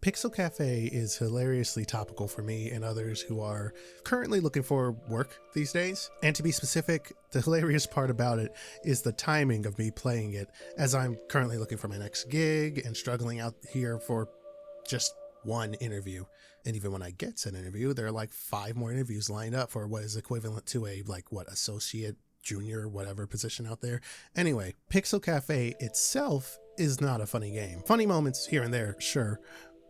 Pixel Cafe is hilariously topical for me and others who are currently looking for work these days. And to be specific, the hilarious part about it is the timing of me playing it, as I'm currently looking for my next gig and struggling out here for just one interview. And even when I get to an interview, there are like 5 more interviews lined up for what is equivalent to a associate, junior, whatever position out there. Anyway, Pixel Cafe itself is not a funny game. Funny moments here and there, sure,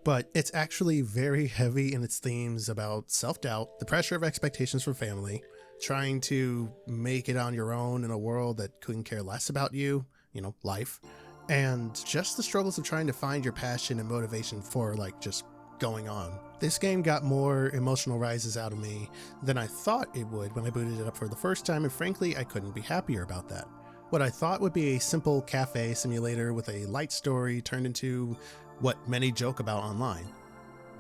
but it's actually very heavy in its themes about self-doubt, the pressure of expectations from family, trying to make it on your own in a world that couldn't care less about you, life, and just the struggles of trying to find your passion and motivation for just going on. This game got more emotional rises out of me than I thought it would when I booted it up for the first time, and frankly, I couldn't be happier about that. What I thought would be a simple cafe simulator with a light story turned into what many joke about online,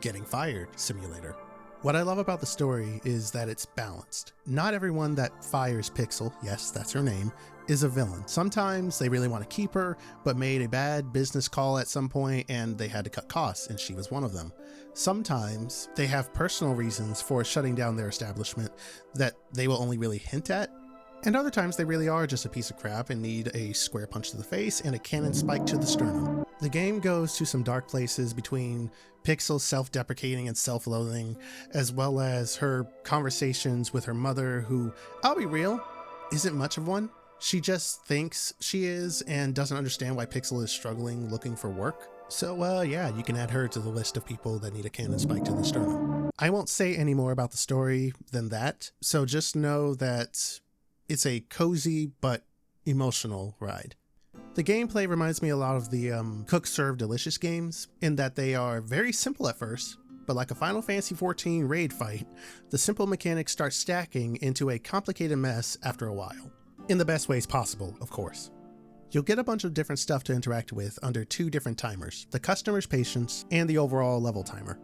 getting fired simulator. What I love about the story is that it's balanced. Not everyone that fires Pixel, yes, that's her name, is a villain. Sometimes they really want to keep her, but made a bad business call at some point and they had to cut costs, and she was one of them. Sometimes they have personal reasons for shutting down their establishment that they will only really hint at. And other times they really are just a piece of crap and need a square punch to the face and a cannon spike to the sternum. The game goes to some dark places between Pixel's self-deprecating and self-loathing, as well as her conversations with her mother, who, I'll be real, isn't much of one. She thinks she is and doesn't understand why Pixel is struggling looking for work. So yeah, you can add her to the list of people that need a cannon spike to the sternum. I won't say any more about the story than that, so just know that it's a cozy but emotional ride. The gameplay reminds me a lot of the Cook Serve Delicious games in that they are very simple at first, but like a Final Fantasy XIV raid fight, the simple mechanics start stacking into a complicated mess after a while. In the best ways possible, of course. You'll get a bunch of different stuff to interact with under 2 different timers, the customer's patience and the overall level timer.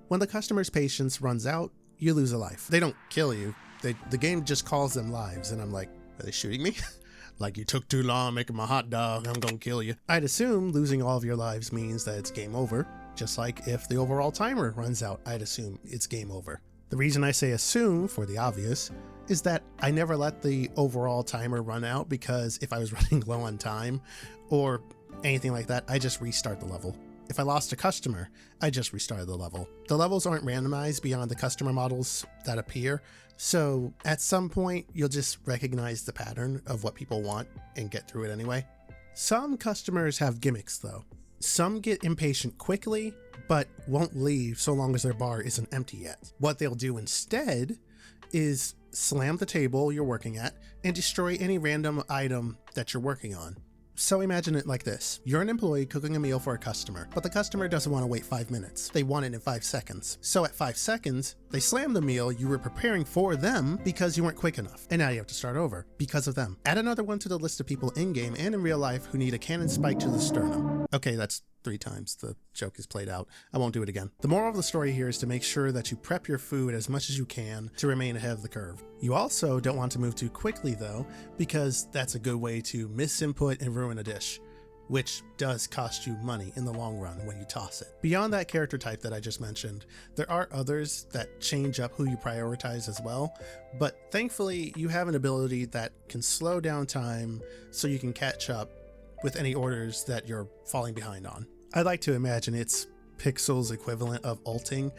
When the customer's patience runs out, you lose a life. They don't kill you. The game just calls them lives, and I'm like, are they shooting me? Like, you took too long making my hot dog, I'm gonna kill you. I'd assume losing all of your lives means that it's game over, just like if the overall timer runs out, I'd assume it's game over. The reason I say assume, for the obvious, is that I never let the overall timer run out, because if I was running low on time or anything like that, I just restart the level. If I lost a customer, I just restarted the level. The levels aren't randomized beyond the customer models that appear, so at some point you'll just recognize the pattern of what people want and get through it anyway. Some customers have gimmicks though. Some get impatient quickly, but won't leave so long as their bar isn't empty yet. What they'll do instead is slam the table you're working at and destroy any random item that you're working on. So imagine it like this. You're an employee cooking a meal for a customer, but the customer doesn't want to wait 5 minutes. They want it in 5 seconds. So at 5 seconds, they slam the meal you were preparing for them because you weren't quick enough. And now you have to start over because of them. Add another one to the list of people in-game and in real life who need a cannon spike to the sternum. Okay, that's 3 times the joke is played out. I won't do it again. The moral of the story here is to make sure that you prep your food as much as you can to remain ahead of the curve. You also don't want to move too quickly though, because that's a good way to miss input and ruin a dish, which does cost you money in the long run when you toss it. Beyond that character type that I just mentioned, there are others that change up who you prioritize as well, but thankfully you have an ability that can slow down time so you can catch up with any orders that you're falling behind on. I like to imagine it's Pixel's equivalent of ulting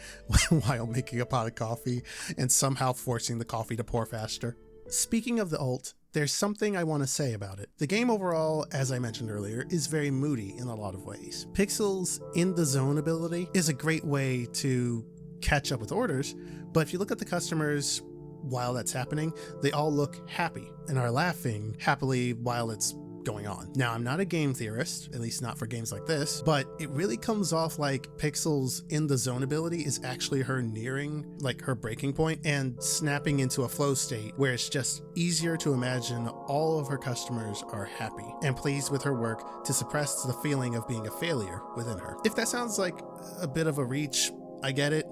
while making a pot of coffee and somehow forcing the coffee to pour faster. Speaking of the ult, there's something I want to say about it. The game overall, as I mentioned earlier, is very moody in a lot of ways. Pixel's in the zone ability is a great way to catch up with orders, but if you look at the customers while that's happening, they all look happy and are laughing happily while it's going on. Now, I'm not a game theorist, at least not for games like this, but it really comes off like Pixel's in the zone ability is actually her nearing her breaking point and snapping into a flow state where it's just easier to imagine all of her customers are happy and pleased with her work to suppress the feeling of being a failure within her. If that sounds like a bit of a reach, I get it,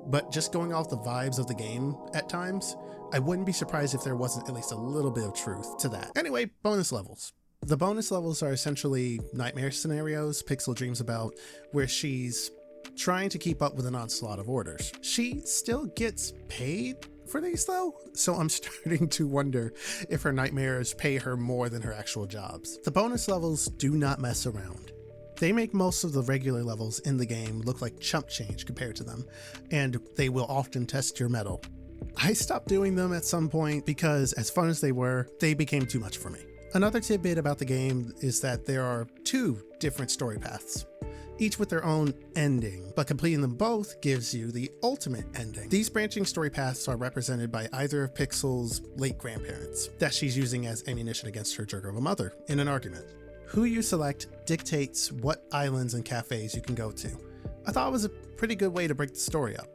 but just going off the vibes of the game at times, I wouldn't be surprised if there wasn't at least a little bit of truth to that. Anyway, bonus levels. The bonus levels are essentially nightmare scenarios Pixel dreams about, where she's trying to keep up with an onslaught of orders. She still gets paid for these though, so I'm starting to wonder if her nightmares pay her more than her actual jobs. The bonus levels do not mess around. They make most of the regular levels in the game look like chump change compared to them, and they will often test your mettle. I stopped doing them at some point because, as fun as they were, they became too much for me. Another tidbit about the game is that there are 2 different story paths, each with their own ending, but completing them both gives you the ultimate ending. These branching story paths are represented by either of Pixel's late grandparents that she's using as ammunition against her jerk of a mother in an argument. Who you select dictates what islands and cafes you can go to. I thought it was a pretty good way to break the story up.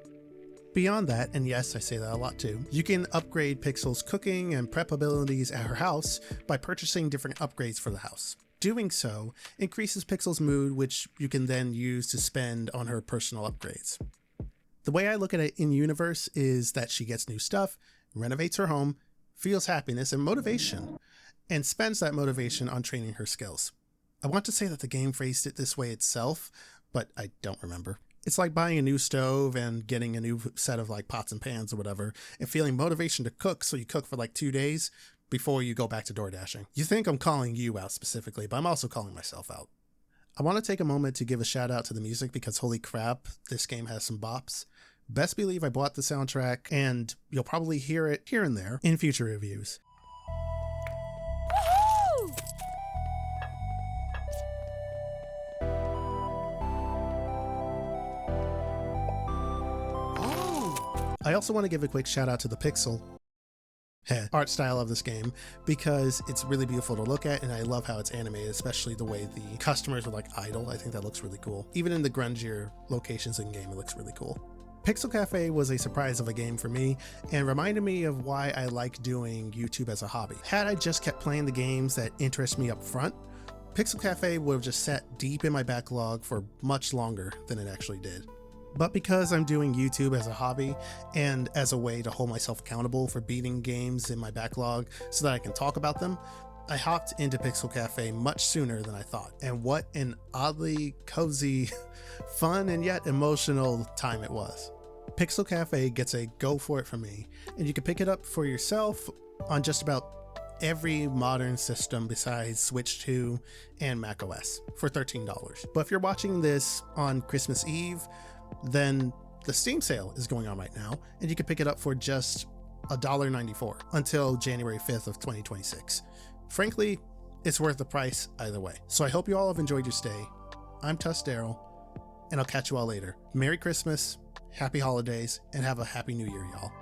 Beyond that, and yes, I say that a lot too, you can upgrade Pixel's cooking and prep abilities at her house by purchasing different upgrades for the house. Doing so increases Pixel's mood, which you can then use to spend on her personal upgrades. The way I look at it in universe is that she gets new stuff, renovates her home, feels happiness and motivation, and spends that motivation on training her skills. I want to say that the game phrased it this way itself, but I don't remember. It's like buying a new stove and getting a new set of like pots and pans or whatever, and feeling motivation to cook, so you cook for like 2 days before you go back to door dashing. You think I'm calling you out specifically, but I'm also calling myself out. I want to take a moment to give a shout out to the music because holy crap, this game has some bops. Best believe I bought the soundtrack, and you'll probably hear it here and there in future reviews. I also want to give a quick shout out to the Pixel art style of this game because it's really beautiful to look at, and I love how it's animated, especially the way the customers are like idle. I think that looks really cool. Even in the grungier locations in game, it looks really cool. Pixel Cafe was a surprise of a game for me and reminded me of why I like doing YouTube as a hobby. Had I just kept playing the games that interest me up front, Pixel Cafe would have just sat deep in my backlog for much longer than it actually did. But because I'm doing YouTube as a hobby and as a way to hold myself accountable for beating games in my backlog so that I can talk about them, I hopped into Pixel Cafe much sooner than I thought. And what an oddly cozy, fun and yet emotional time it was. Pixel Cafe gets a go for it from me, and you can pick it up for yourself on just about every modern system besides Switch 2 and macOS for $13. But if you're watching this on Christmas Eve, then the Steam sale is going on right now, and you can pick it up for just $1.94 until January 5th of 2026. Frankly, it's worth the price either way. So I hope you all have enjoyed your stay. I'm TUSDarryl, and I'll catch you all later. Merry Christmas, Happy Holidays, and have a Happy New Year, y'all.